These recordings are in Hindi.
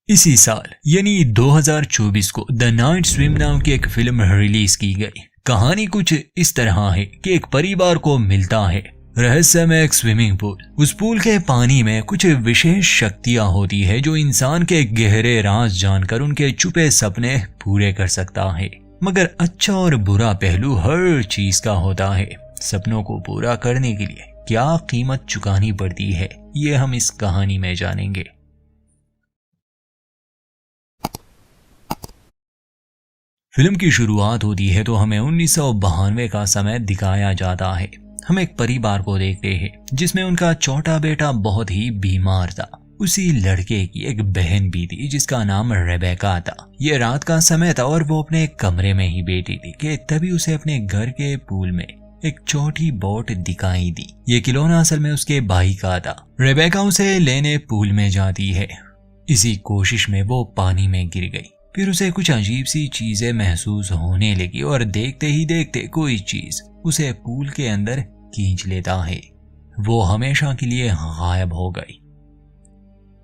इसी साल यानी 2024 को द नाइट स्विम नाम की एक फिल्म रिलीज की गई। कहानी कुछ इस तरह है कि एक परिवार को मिलता है रहस्यमय एक स्विमिंग पूल। उस पूल के पानी में कुछ विशेष शक्तियां होती है जो इंसान के गहरे राज जानकर उनके छुपे सपने पूरे कर सकता है। मगर अच्छा और बुरा पहलू हर चीज का होता है। सपनों को पूरा करने के लिए क्या कीमत चुकानी पड़ती है, ये हम इस कहानी में जानेंगे। फिल्म की शुरुआत होती है तो हमें 1992 का समय दिखाया जाता है। हम एक परिवार को देखते हैं जिसमें उनका छोटा बेटा बहुत ही बीमार था। उसी लड़के की एक बहन भी थी जिसका नाम रेबेका था। ये रात का समय था और वो अपने कमरे में ही बैठी थी कि तभी उसे अपने घर के पूल में एक छोटी बोट दिखाई दी। ये खिलौना असल में उसके भाई का था। रेबेका उसे लेने पूल में जाती है। इसी कोशिश में वो पानी में गिर गई। फिर उसे कुछ अजीब सी चीजें महसूस होने लगी और देखते ही देखते कोई चीज उसे पूल के अंदर खींच लेता है। वो हमेशा के लिए गायब हो गई।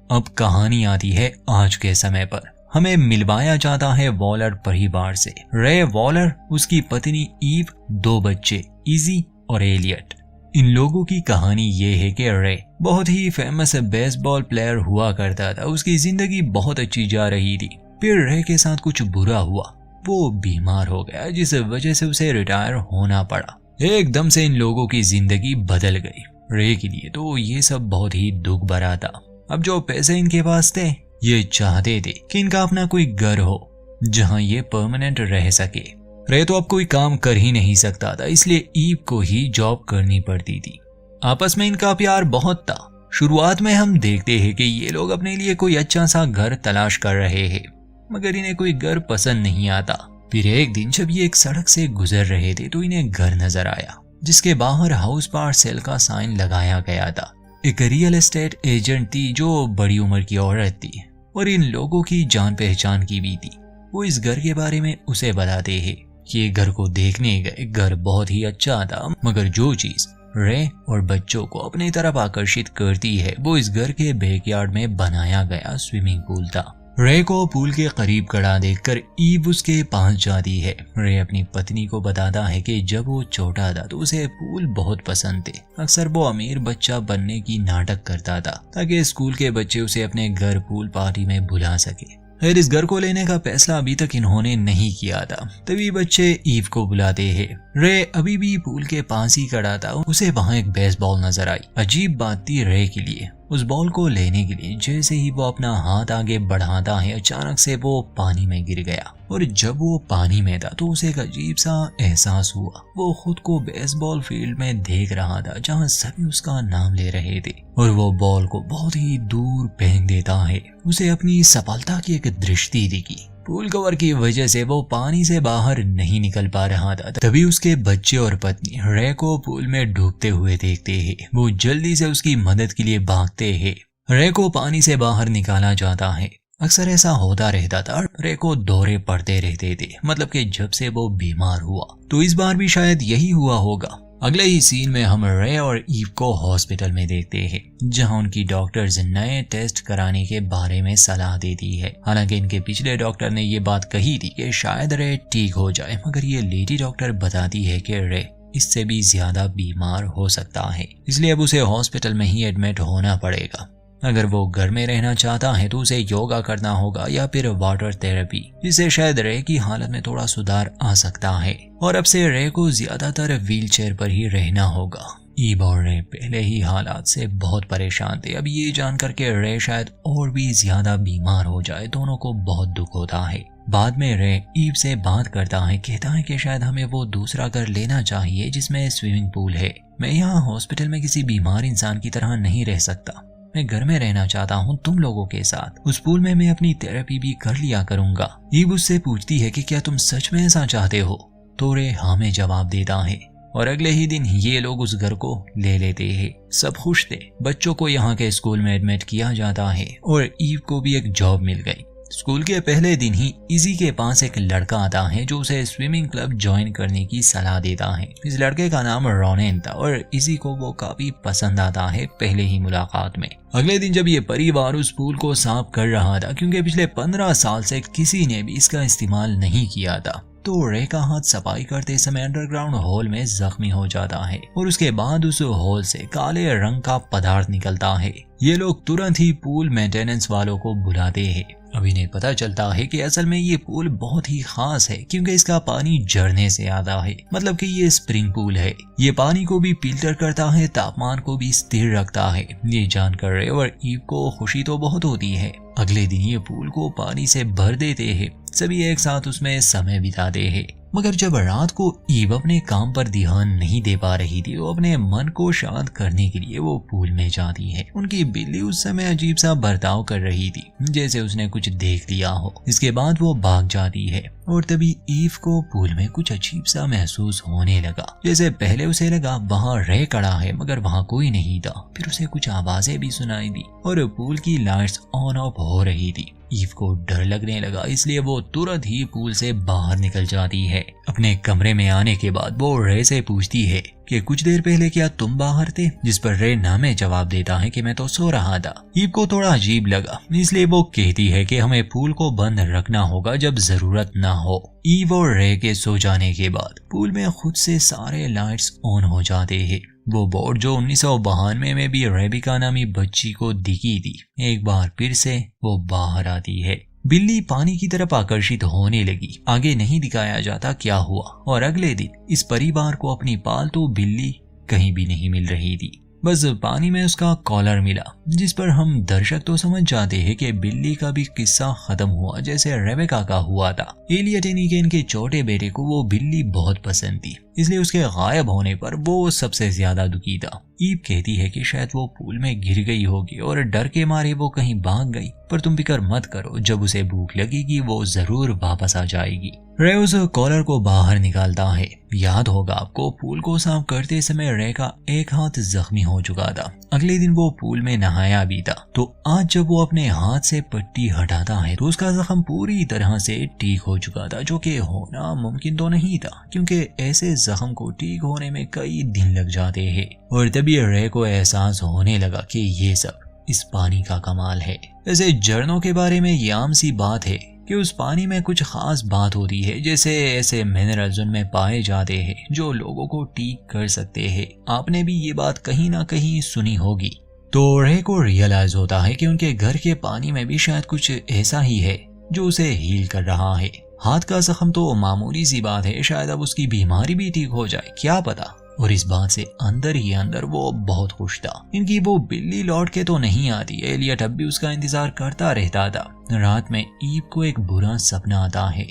अब कहानी आती है आज के समय पर। हमें मिलवाया जाता है वॉलर परिवार से। रे वॉलर, उसकी पत्नी ईव, दो बच्चे इजी और एलियट। इन लोगों की कहानी ये है कि रे बहुत ही फेमस बेसबॉल प्लेयर हुआ करता था। उसकी जिंदगी बहुत अच्छी जा रही थी। फिर रे के साथ कुछ बुरा हुआ। वो बीमार हो गया जिस वजह से उसे रिटायर होना पड़ा। एकदम से इन लोगों की जिंदगी बदल गई। रे के लिए तो ये सब बहुत ही दुख भरा था। अब जो पैसे इनके पास थे, ये चाहते थे कि इनका अपना कोई घर हो जहां ये परमानेंट रह सके। रे तो अब कोई काम कर ही नहीं सकता था, इसलिए ईव को ही जॉब करनी पड़ती थी। आपस में इनका प्यार बहुत था। शुरुआत में हम देखते हैं कि ये लोग अपने लिए कोई अच्छा सा घर तलाश कर रहे हैं, मगर इन्हें कोई घर पसंद नहीं आता। फिर एक दिन जब ये एक सड़क से गुजर रहे थे तो इन्हें घर नजर आया जिसके बाहर हाउस फॉर सेल का साइन लगाया गया था। एक रियल एस्टेट एजेंट थी जो बड़ी उम्र की औरत थी और इन लोगों की जान पहचान की भी थी। वो इस घर के बारे में उसे बताते हैं। ये घर को देखने गए। घर बहुत ही अच्छा था, मगर जो चीज रे और बच्चों को अपनी तरफ आकर्षित करती है वो इस घर के बैकयार्ड में बनाया गया स्विमिंग पूल था। रे को पूल के करीब खड़ा देखकर ईव उसके पास जाती है। रे अपनी पत्नी को बताता है कि जब वो छोटा था तो उसे पूल बहुत पसंद थे। अक्सर वो अमीर बच्चा बनने की नाटक करता था ताकि स्कूल के बच्चे उसे अपने घर पूल पार्टी में बुला सके। फिर इस घर को लेने का फैसला अभी तक इन्होंने नहीं किया था। तभी बच्चे ईव को बुलाते हैं। रे अभी भी पूल के पास ही खड़ा था। उसे वहां एक बेसबॉल नजर आई। अजीब बात थी रे के लिए। उस बॉल को लेने के लिए जैसे ही वो अपना हाथ आगे बढ़ाता है, अचानक से वो पानी में गिर गया। और जब वो पानी में था तो उसे एक अजीब सा एहसास हुआ। वो खुद को बेसबॉल फील्ड में देख रहा था जहां सभी उसका नाम ले रहे थे और वो बॉल को बहुत ही दूर फेंक देता है। उसे अपनी सफलता की एक दृष्टि दिखी। पूल कवर की वजह से वो पानी से बाहर नहीं निकल पा रहा था। तभी उसके बच्चे और पत्नी रे को पूल में डूबते हुए देखते हैं। वो जल्दी से उसकी मदद के लिए भागते हैं। रे को पानी से बाहर निकाला जाता है। अक्सर ऐसा होता रहता था। रे को दौरे पड़ते रहते थे, मतलब कि जब से वो बीमार हुआ। तो इस बार भी शायद यही हुआ होगा। अगले ही सीन में हम रे और ईव को हॉस्पिटल में देखते हैं जहां उनकी डॉक्टर्स नए टेस्ट कराने के बारे में सलाह देती है। हालांकि इनके पिछले डॉक्टर ने ये बात कही थी कि शायद रे ठीक हो जाए, मगर ये लेडी डॉक्टर बताती है कि रे इससे भी ज्यादा बीमार हो सकता है, इसलिए अब उसे हॉस्पिटल में ही एडमिट होना पड़ेगा। अगर वो घर में रहना चाहता है तो उसे योगा करना होगा या फिर वाटर थेरेपी, जिससे शायद रे की हालत में थोड़ा सुधार आ सकता है। और अब से रे को ज्यादातर व्हीलचेयर पर ही रहना होगा। ईव और रे पहले ही हालात से बहुत परेशान थे। अब ये जानकर के रे शायद और भी ज्यादा बीमार हो जाए, दोनों को बहुत दुख होता है। बाद में रे ईव से बात करता है, कहता है कि शायद हमें वो दूसरा घर लेना चाहिए जिसमें स्विमिंग पूल है। मैं यहाँ हॉस्पिटल में किसी बीमार इंसान की तरह नहीं रह सकता। मैं घर में रहना चाहता हूँ तुम लोगों के साथ। उस पूल में मैं अपनी थेरेपी भी कर लिया करूंगा। ईव उससे पूछती है कि क्या तुम सच में ऐसा चाहते हो? तो रे हाँ में जवाब देता है। और अगले ही दिन ये लोग उस घर को ले लेते हैं। सब खुश थे। बच्चों को यहाँ के स्कूल में एडमिट किया जाता है और ईव को भी एक जॉब मिल गई। स्कूल के पहले दिन ही इजी के पास एक लड़का आता है जो उसे स्विमिंग क्लब ज्वाइन करने की सलाह देता है। इस लड़के का नाम रोनेन था और इजी को वो काफी पसंद आता है पहले ही मुलाकात में। अगले दिन जब ये परिवार उस पूल को साफ कर रहा था, क्योंकि पिछले 15 साल से किसी ने भी इसका इस्तेमाल नहीं किया था, तो रे का हाथ सफाई करते समय अंडरग्राउंड होल में जख्मी हो जाता है और उसके बाद उस होल से काले रंग का पदार्थ निकलता है। ये लोग तुरंत ही पूल मेंटेनेंस वालों को बुलाते हैं। अब इन्हें पता चलता है कि असल में ये पूल बहुत ही खास है क्योंकि इसका पानी झरने से आता है, मतलब कि ये स्प्रिंग पूल है। ये पानी को भी फिल्टर करता है, तापमान को भी स्थिर रखता है। ये जानकर रे और ईव को खुशी तो बहुत होती है। अगले दिन ये पूल को पानी से भर देते हैं, सभी एक साथ उसमें समय बिताते हैं। मगर जब रात को ईव अपने काम पर ध्यान नहीं दे पा रही थी तो अपने मन को शांत करने के लिए वो पूल में जाती है। उनकी बिल्ली उस समय अजीब सा बर्ताव कर रही थी, जैसे उसने कुछ देख लिया हो। इसके बाद वो भाग जाती है और तभी ईव को पूल में कुछ अजीब सा महसूस होने लगा। जैसे पहले उसे लगा वहाँ रे खड़ा है मगर वहाँ कोई नहीं था। फिर उसे कुछ आवाजें भी सुनाई दी और पूल की लाइट्स ऑन ऑफ हो रही थी। ईव को डर लगने लगा, इसलिए वो तुरंत ही पूल से बाहर निकल जाती है। अपने कमरे में आने के बाद वो रे से पूछती है कि कुछ देर पहले क्या तुम बाहर थे, जिस पर रे ना में जवाब देता है कि मैं तो सो रहा था। ईव को थोड़ा अजीब लगा, इसलिए वो कहती है कि हमें पूल को बंद रखना होगा जब जरूरत ना हो। ईव और रे के सो जाने के बाद पूल में खुद से सारे लाइट्स ऑन हो जाते हैं। वो बोर्ड जो 1992 में भी रेबिका नामी बच्ची को दिखी थी, एक बार फिर से वो बाहर आती है। बिल्ली पानी की तरफ आकर्षित होने लगी। आगे नहीं दिखाया जाता क्या हुआ और अगले दिन इस परिवार को अपनी पालतू बिल्ली कहीं भी नहीं मिल रही थी। बस पानी में उसका कॉलर मिला, जिस पर हम दर्शक तो समझ जाते हैं कि बिल्ली का भी किस्सा खत्म हुआ जैसे रेबेका का हुआ था। एलियट यानी कि इनके छोटे बेटे को वो बिल्ली बहुत पसंद थी, इसलिए उसके गायब होने पर वो सबसे ज्यादा दुखी था। ईव कहती है कि शायद वो पूल में गिर गई होगी और डर के मारे वो कहीं भाग गई, पर तुम फिक्र मत करो, जब उसे भूख लगेगी वो जरूर वापस आ जाएगी। रे उस कॉलर को बाहर निकालता है। याद होगा आपको, पूल को साफ करते समय रे का एक हाथ जख्मी हो चुका था। अगले दिन वो पूल में नहाया भी था, तो आज जब वो अपने हाथ से पट्टी हटाता है तो उसका जख्म पूरी तरह से ठीक हो चुका था, जो कि होना मुमकिन तो नहीं था क्योंकि ऐसे जख्म को ठीक होने में कई दिन लग जाते हैं। और तभी रे को एहसास होने लगा कि ये सब इस पानी का कमाल है। वैसे झरनों के बारे में ये आम सी बात है कि उस पानी में कुछ खास बात होती है, जैसे ऐसे मिनरल्स उनमें पाए जाते हैं जो लोगों को ठीक कर सकते हैं। आपने भी ये बात कहीं ना कहीं सुनी होगी। तो रे को रियलाइज होता है कि उनके घर के पानी में भी शायद कुछ ऐसा ही है जो उसे हील कर रहा है। हाथ का जख्म तो मामूली सी बात है, शायद अब उसकी बीमारी भी ठीक हो जाए, क्या पता। और इस बात से अंदर ही अंदर वो बहुत खुश था। इनकी वो बिल्ली लौट के तो नहीं आती। एलियट अब भी उसका इंतजार करता रहता था। रात में ईव को एक बुरा सपना आता है।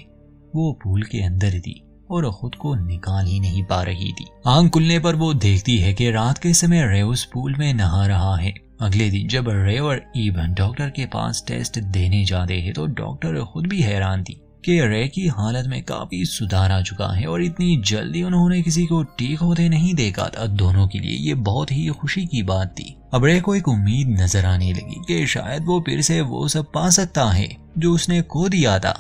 वो पूल के अंदर थी और खुद को निकाल ही नहीं पा रही थी। आंख खुलने पर वो देखती है कि रात के समय रे उस पूल में नहा रहा है। अगले दिन जब रे और ईव डॉक्टर के पास टेस्ट देने जाते हैं तो डॉक्टर खुद भी हैरान थी कि रे की हालत में काफी सुधार आ चुका है और इतनी जल्दी उन्होंने किसी को ठीक होते नहीं देखा था। दोनों के लिए ये बहुत ही खुशी की बात थी। अब रे को एक उम्मीद नजर आने लगी कि शायद वो फिर से वो सब पा सकता है जो उसने खो दिया था।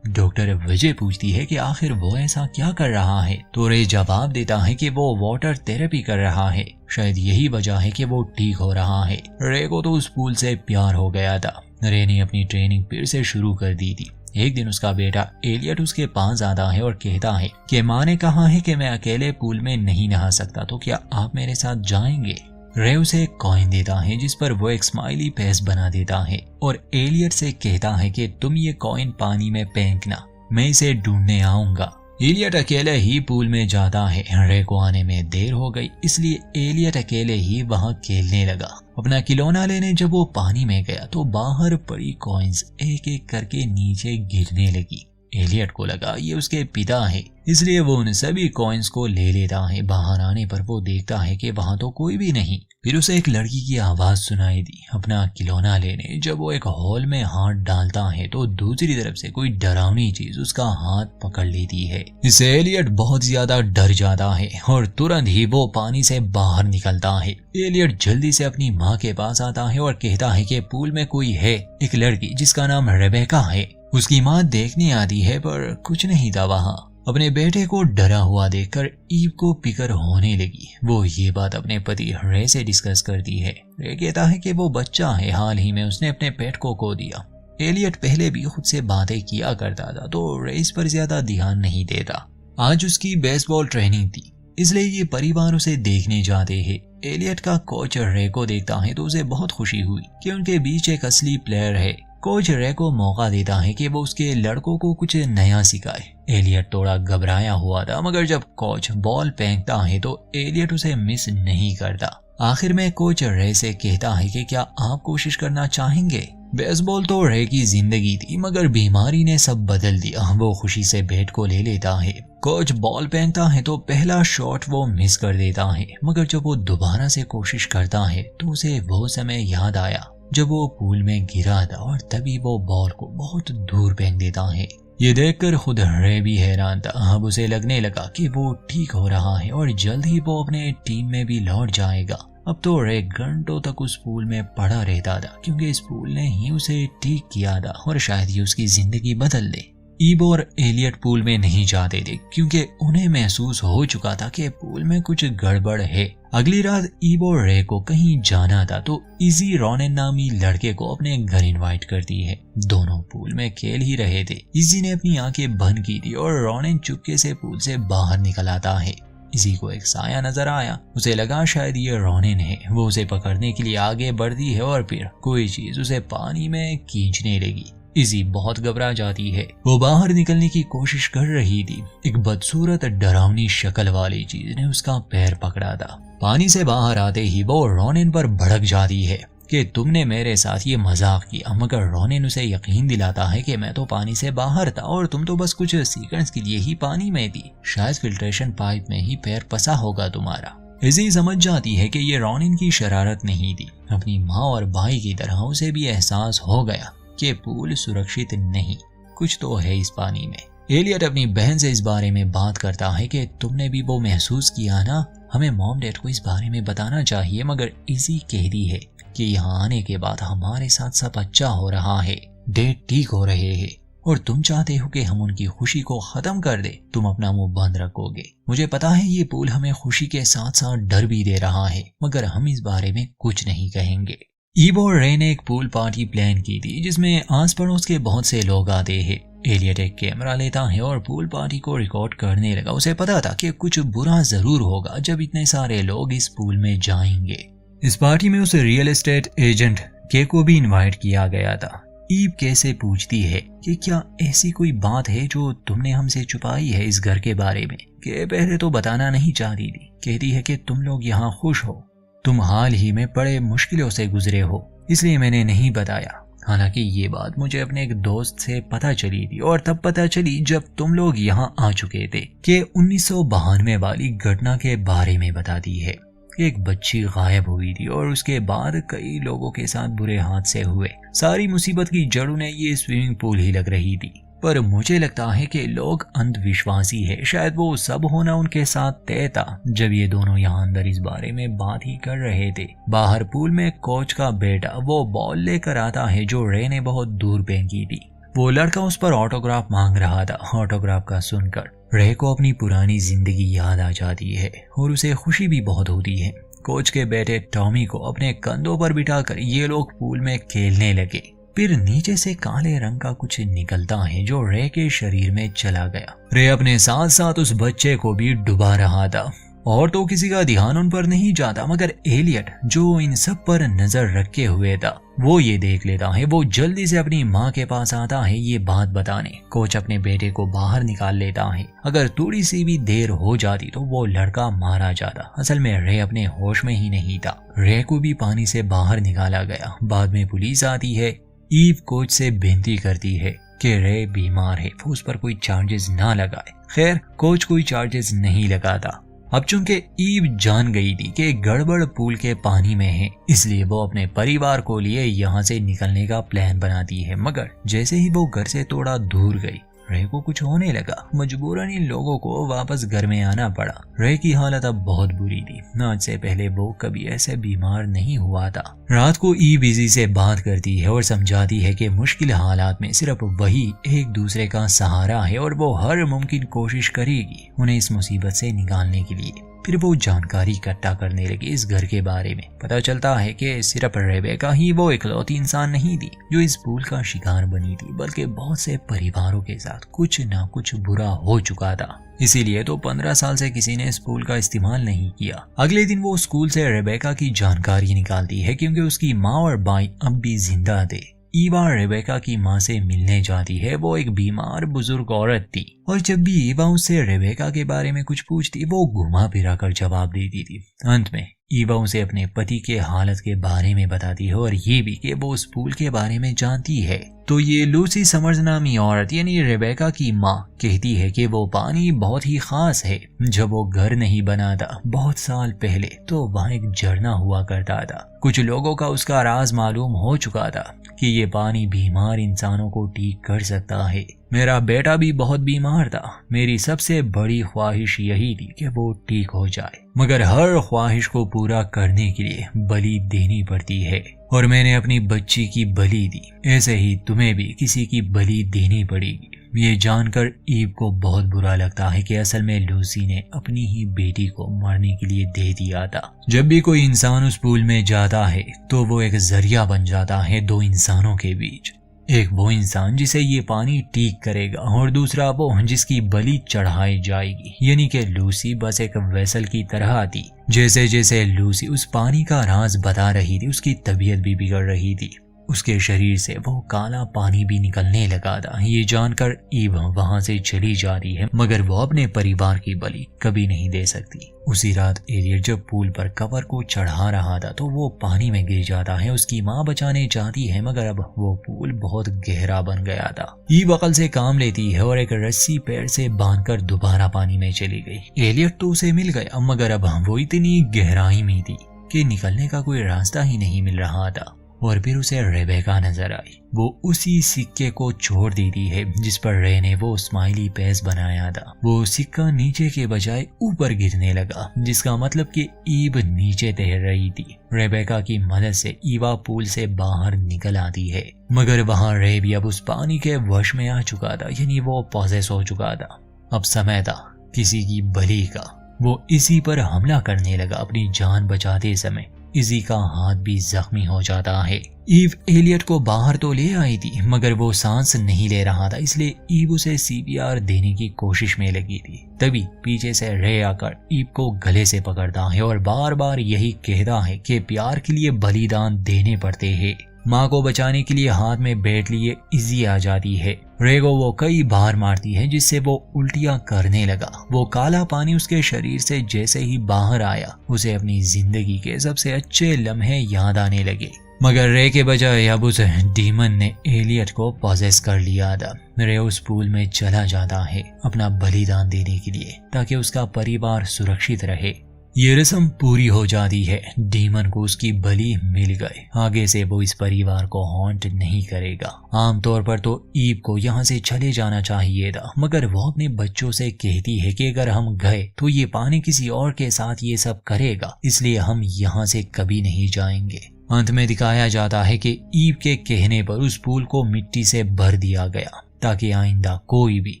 डॉक्टर विजय पूछती है कि आखिर वो ऐसा क्या कर रहा है, तो रे जवाब देता है कि वो वाटर थेरेपी कर रहा है। शायद यही वजह है कि वो ठीक हो रहा है। रे को तो उस पूल से प्यार हो गया था। रे ने अपनी ट्रेनिंग फिर से शुरू कर दी थी। एक दिन उसका बेटा एलियट उसके पास आता है और कहता है कि माँ ने कहा है कि मैं अकेले पूल में नहीं नहा सकता, तो क्या आप मेरे साथ जाएंगे। रे उसे एक कॉइन देता है जिस पर वो एक स्माइली फेस बना देता है और एलियट से कहता है कि तुम ये कॉइन पानी में फेंकना, मैं इसे ढूंढने आऊंगा। एलियट अकेले ही पूल में जाता है। रे को आने में देर हो गई, इसलिए एलियट अकेले ही वहां खेलने लगा। अपना खिलौना लेने जब वो पानी में गया तो बाहर पड़ी कॉइन्स एक एक करके नीचे गिरने लगी। एलियट को लगा ये उसके पिता है, इसलिए वो उन सभी कॉइन्स को ले लेता है। बाहर आने पर वो देखता है कि वहां तो कोई भी नहीं। फिर उसे एक लड़की की आवाज सुनाई दी अपना खिलौना लेने। जब वो एक हॉल में हाथ डालता है तो दूसरी तरफ से कोई डरावनी चीज उसका हाथ पकड़ लेती है। इससे एलियट बहुत ज्यादा डर जाता है और तुरंत ही वो पानी से बाहर निकलता है। एलियट जल्दी से अपनी माँ के पास आता है और कहता है कि पूल में कोई है, एक लड़की जिसका नाम रेबेका है। उसकी माँ देखने आती है पर कुछ नहीं था वहाँ। अपने बेटे को डरा हुआ देखकर ईव को फिक्र होने लगी। वो ये बात अपने पति रे से डिस्कस करती है। रे कहता है कि वो बच्चा है, हाल ही में उसने अपने पेट को खो दिया। एलियट पहले भी खुद से बातें किया करता था तो रे इस पर ज्यादा ध्यान नहीं देता। आज उसकी बेसबॉल ट्रेनिंग थी, इसलिए ये परिवार उसे देखने जाते हैं। एलियट का कोच रे को देखता है तो उसे बहुत खुशी हुई कि उनके बीच एक असली प्लेयर है। कोच रे को मौका देता है कि वो उसके लड़कों को कुछ नया सिखाए। एलियट थोड़ा घबराया हुआ था, मगर जब कोच बॉल फेंकता है तो एलियट उसे मिस नहीं करता। आखिर में कोच रे से कहता है कि क्या आप कोशिश करना चाहेंगे। बेसबॉल तो रे की जिंदगी थी, मगर बीमारी ने सब बदल दिया। वो खुशी से बैट को ले लेता है। कोच बॉल फेंकता है तो पहला शॉट वो मिस कर देता है, मगर जब वो दोबारा से कोशिश करता है तो उसे वो समय याद आया जब वो पूल में गिरा था और तभी वो बॉल को बहुत दूर फेंक देता है। ये देखकर खुद रे भी हैरान था। अब उसे लगने लगा कि वो ठीक हो रहा है और जल्द ही वो अपने टीम में भी लौट जाएगा। अब तो रे घंटों तक उस पूल में पड़ा रहता था, क्योंकि इस पूल ने ही उसे ठीक किया था और शायद ही उसकी जिंदगी बदल दे। ईव और एलियट पूल में नहीं जाते थे क्योंकि उन्हें महसूस हो चुका था कि पूल में कुछ गड़बड़ है। अगली रात ईव और रे को कहीं जाना था तो इजी रोनेन नामी लड़के को अपने घर इनवाइट करती है। दोनों पूल में खेल ही रहे थे। इजी ने अपनी आंखें बंद की थी और रोनेन चुपके से पूल से बाहर निकल आता है। इसी को एक साया नजर आया। उसे लगा शायद ये रोनेन है। वो उसे पकड़ने के लिए आगे बढ़ती है और फिर कोई चीज उसे पानी में खींचने लगी। इजी बहुत घबरा जाती है। वो बाहर निकलने की कोशिश कर रही थी। एक बदसूरत डरावनी शक्ल वाली चीज ने उसका पैर पकड़ा था। पानी से बाहर आते ही वो रोनेन पर भड़क जाती है कि तुमने मेरे साथ ये मजाक किया, मगर रोनेन उसे यकीन दिलाता है कि मैं तो पानी से बाहर था और तुम तो बस कुछ सेकंड्स के लिए ही पानी में थी। शायद फिल्ट्रेशन पाइप में ही पैर फंसा होगा तुम्हारा। इजी समझ जाती है कि ये रोनेन की शरारत नहीं थी। अपनी माँ और भाई की तरह उसे भी एहसास हो गया कि पूल सुरक्षित नहीं, कुछ तो है इस पानी में। एलियट अपनी बहन से इस बारे में बात करता है कि तुमने भी वो महसूस किया ना, हमें मॉम डैड को इस बारे में बताना चाहिए। मगर इजी कहती है कि यहाँ आने के बाद हमारे साथ सब अच्छा हो रहा है, डैड ठीक हो रहे हैं और तुम चाहते हो कि हम उनकी खुशी को खत्म कर दे। तुम अपना मुंह बंद रखोगे। मुझे पता है ये पूल हमें खुशी के साथ साथ डर भी दे रहा है, मगर हम इस बारे में कुछ नहीं कहेंगे। ईव और रे ने एक पूल पार्टी प्लान की थी जिसमें आस पड़ोस के बहुत से लोग आते हैं। एलियट एक कैमरा लेता है और पूल पार्टी को रिकॉर्ड करने लगा। उसे पता था कि कुछ बुरा जरूर होगा जब इतने सारे लोग इस पूल में जाएंगे। इस पार्टी में उसे रियल एस्टेट एजेंट के को भी इनवाइट किया गया था। ईव कैसे पूछती है कि क्या ऐसी कोई बात है जो तुमने हमसे छुपाई है इस घर के बारे में। के पहले तो बताना नहीं चाहती थी। कहती है कि तुम लोग यहाँ खुश हो, तुम हाल ही में बड़े मुश्किलों से गुजरे हो, इसलिए मैंने नहीं बताया। हालांकि ये बात मुझे अपने एक दोस्त से पता चली थी और तब पता चली जब तुम लोग यहाँ आ चुके थे कि 1992 वाली घटना के बारे में बताती है। एक बच्ची गायब हुई थी और उसके बाद कई लोगों के साथ बुरे हादसे हुए। सारी मुसीबत की जड़ उन्हें ये स्विमिंग पूल ही लग रही थी। पर मुझे लगता है कि लोग अंधविश्वासी है। शायद वो सब होना उनके साथ तय था जब ये दोनों यहाँ अंदर इस बारे में बात ही कर रहे थे। बाहर पूल में कोच का बेटा वो बॉल लेकर आता है जो रे ने बहुत दूर फेंकी थी। वो लड़का उस पर ऑटोग्राफ मांग रहा था। ऑटोग्राफ का सुनकर रे को अपनी पुरानी जिंदगी याद आ जाती है और उसे खुशी भी बहुत होती है। कोच के बेटे टॉमी को अपने कंधों पर बिठाकर ये लोग पूल में खेलने लगे। फिर नीचे से काले रंग का कुछ निकलता है जो रे के शरीर में चला गया। रे अपने साथ साथ उस बच्चे को भी डुबा रहा था और तो किसी का ध्यान उन पर नहीं जाता, मगर एलियट जो इन सब पर नजर रखे हुए था वो ये देख लेता है। वो जल्दी से अपनी माँ के पास आता है ये बात बताने। कोच अपने बेटे को बाहर निकाल लेता है। अगर थोड़ी सी भी देर हो जाती तो वो लड़का मारा जाता। असल में रे अपने होश में ही नहीं था। रे को भी पानी से बाहर निकाला गया। बाद में पुलिस आती है। ईव कोच से विनती करती है कि रे बीमार है, वो उस पर कोई चार्जेस ना लगाए। खैर कोच कोई चार्जेस नहीं लगाता। अब चूंकि ईव जान गई थी कि गड़बड़ पूल के पानी में है, इसलिए वो अपने परिवार को लिए यहाँ से निकलने का प्लान बनाती है। मगर जैसे ही वो घर से थोड़ा दूर गई, रे को कुछ होने लगा। मजबूरन इन लोगों को वापस घर में आना पड़ा। रे की हालत अब बहुत बुरी थी। आज से पहले वो कभी ऐसे बीमार नहीं हुआ था। रात को ई बिजी से बात करती है और समझाती है कि मुश्किल हालात में सिर्फ वही एक दूसरे का सहारा है और वो हर मुमकिन कोशिश करेगी उन्हें इस मुसीबत से निकालने के लिए। फिर वो जानकारी इकट्ठा करने लगी इस घर के बारे में। पता चलता है कि सिर्फ रेबेका ही वो इकलौती इंसान नहीं थी जो इस भूल का शिकार बनी थी, बल्कि बहुत से परिवारों के साथ कुछ ना कुछ बुरा हो चुका था। इसीलिए तो 15 साल से किसी ने इस पुल का इस्तेमाल नहीं किया। अगले दिन वो स्कूल से रेबेका की जानकारी निकालती है क्योंकि उसकी माँ और भाई अब भी जिंदा थे। ईवा रेबेका की माँ से मिलने जाती है। वो एक बीमार बुजुर्ग औरत थी और जब भी ईवा उससे रेबेका के बारे में कुछ पूछती वो घुमा फिरा कर जवाब देती थी। अंत में ईवा उसे अपने पति के हालत के बारे में बताती है और ये भी कि वो उस पुल के बारे में जानती है। तो ये लूसी समर्स नामी औरत यानी रेबेका की माँ कहती है कि वो पानी बहुत ही खास है। जब वो घर नहीं बना था बहुत साल पहले तो वहाँ एक झरना हुआ करता था। कुछ लोगों का उसका राज मालूम हो चुका था कि ये पानी बीमार इंसानों को ठीक कर सकता है। मेरा बेटा भी बहुत बीमार था। मेरी सबसे बड़ी ख्वाहिश यही थी कि वो ठीक हो जाए, मगर हर ख्वाहिश को पूरा करने के लिए बलि देनी पड़ती है और मैंने अपनी बच्ची की बलि दी। ऐसे ही तुम्हें भी किसी की बलि देनी पड़ेगी। ये जानकर ईव को बहुत बुरा लगता है कि असल में लूसी ने अपनी ही बेटी को मारने के लिए दे दिया था। जब भी कोई इंसान उस पूल में जाता है तो वो एक जरिया बन जाता है दो इंसानों के बीच। एक वो इंसान जिसे ये पानी ठीक करेगा और दूसरा वो जिसकी बलि चढ़ाई जाएगी। यानी कि लूसी बस एक वेसल की तरह थी। जैसे जैसे लूसी उस पानी का राज बता रही थी उसकी तबीयत भी बिगड़ रही थी। उसके शरीर से वो काला पानी भी निकलने लगा था। ये जानकर ईव वहां से चली जाती है, मगर वो अपने परिवार की बलि कभी नहीं दे सकती। उसी रात एलियट जब पूल पर कवर को चढ़ा रहा था तो वो पानी में गिर जाता है। उसकी माँ बचाने जाती है, मगर अब वो पूल बहुत गहरा बन गया था। ईव अकल से काम लेती है और एक रस्सी पैर से बांधकर दोबारा पानी में चली गई। एलियट तो उसे मिल गया, मगर अब वो इतनी गहराई में थी कि निकलने का कोई रास्ता ही नहीं मिल रहा था। और फिर उसे रेबेका नजर आई। वो उसी सिक्के को छोड़ देती है जिस पर रे ने वो स्माइली फेस बनाया था। वो सिक्का नीचे के बजाय ऊपर गिरने लगा, जिसका मतलब कि ईव नीचे तैर रही थी। रेबेका की मदद से ईवा पूल से बाहर निकल आती है, मगर वहां रे भी अब उस पानी के वश में आ चुका था, यानी वो पॉसेस हो चुका था। अब समय था किसी की बलि का। वो इसी पर हमला करने लगा। अपनी जान बचाते समय इजी का हाथ भी जख्मी हो जाता है। ईव एलियट को बाहर तो ले आई थी, मगर वो सांस नहीं ले रहा था, इसलिए ईव उसे सीपीआर देने की कोशिश में लगी थी। तभी पीछे से रे आकर ईव को गले से पकड़ता है और बार बार यही कहता है कि प्यार के लिए बलिदान देने पड़ते हैं। माँ को बचाने के लिए हाथ में बैट लिए इजी आ जाती है। रे को वो कई बार मारती है, जिससे वो उल्टियां करने लगा। वो काला पानी उसके शरीर से जैसे ही बाहर आया, उसे अपनी जिंदगी के सबसे अच्छे लम्हे याद आने लगे। मगर रे के बजाय अब उस डीमन ने एलियट को पॉसेस कर लिया था। रे उस पूल में चला जाता है अपना बलिदान देने के लिए, ताकि उसका परिवार सुरक्षित रहे। ये रस्म पूरी हो जाती है। डीमन को उसकी बलि मिल गए। आगे से वो इस परिवार को हॉन्ट नहीं करेगा। आमतौर पर तो ईव को यहाँ से चले जाना चाहिए था, मगर वो अपने बच्चों से कहती है कि अगर हम गए तो ये पानी किसी और के साथ ये सब करेगा, इसलिए हम यहाँ से कभी नहीं जाएंगे। अंत में दिखाया जाता है कि ईव के कहने पर उस पूल को मिट्टी से भर दिया गया, ताकि आइंदा कोई भी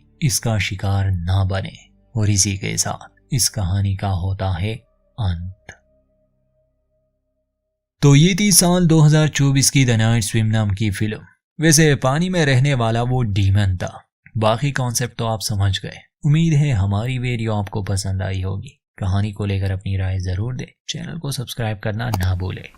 इसका शिकार ना बने। और इसी के साथ इस कहानी का होता है अंत। तो ये थी साल 2024 की द नाइट स्विम नाम की फिल्म। वैसे पानी में रहने वाला वो डीमन था। बाकी कॉन्सेप्ट तो आप समझ गए। उम्मीद है हमारी वीडियो आपको पसंद आई होगी। कहानी को लेकर अपनी राय जरूर दें। चैनल को सब्सक्राइब करना ना भूलें।